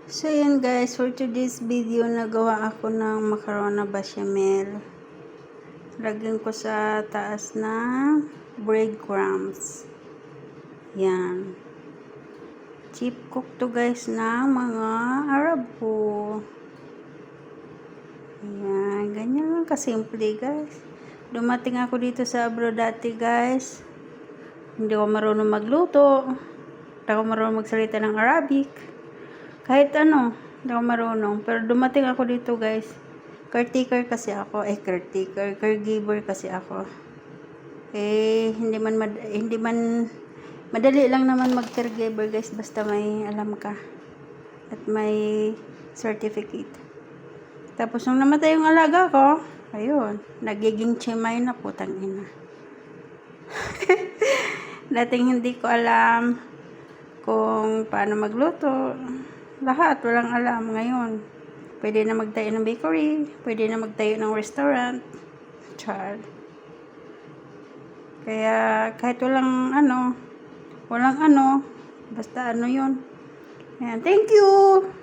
So yun guys, for today's video, nagawa ako ng macarona bechamel. Lagyan ko sa taas ng breadcrumbs. Yan. Cheap cook to guys ng mga Arab po. Yan, ganyan lang kasimple guys. Dumating ako dito sa abroad dati guys. Hindi ako marunong magluto. Hindi ako marunong magsalita ng Arabic. Kahit ano, hindi ako marunong. Pero dumating ako dito guys. Caretaker kasi ako. Caregiver kasi ako. Hindi man madali lang naman mag-caregiver guys. Basta may alam ka. At may certificate. Tapos nung namatay yung alaga ko, ayun, nagiging chimay na po, tangina. Dating hindi ko alam kung paano magluto. Lahat, walang alam ngayon. Pwede na magtayo ng bakery, pwede na magtayo ng restaurant. Char. Kaya kahit walang ano, basta ano yun. Ayan, thank you!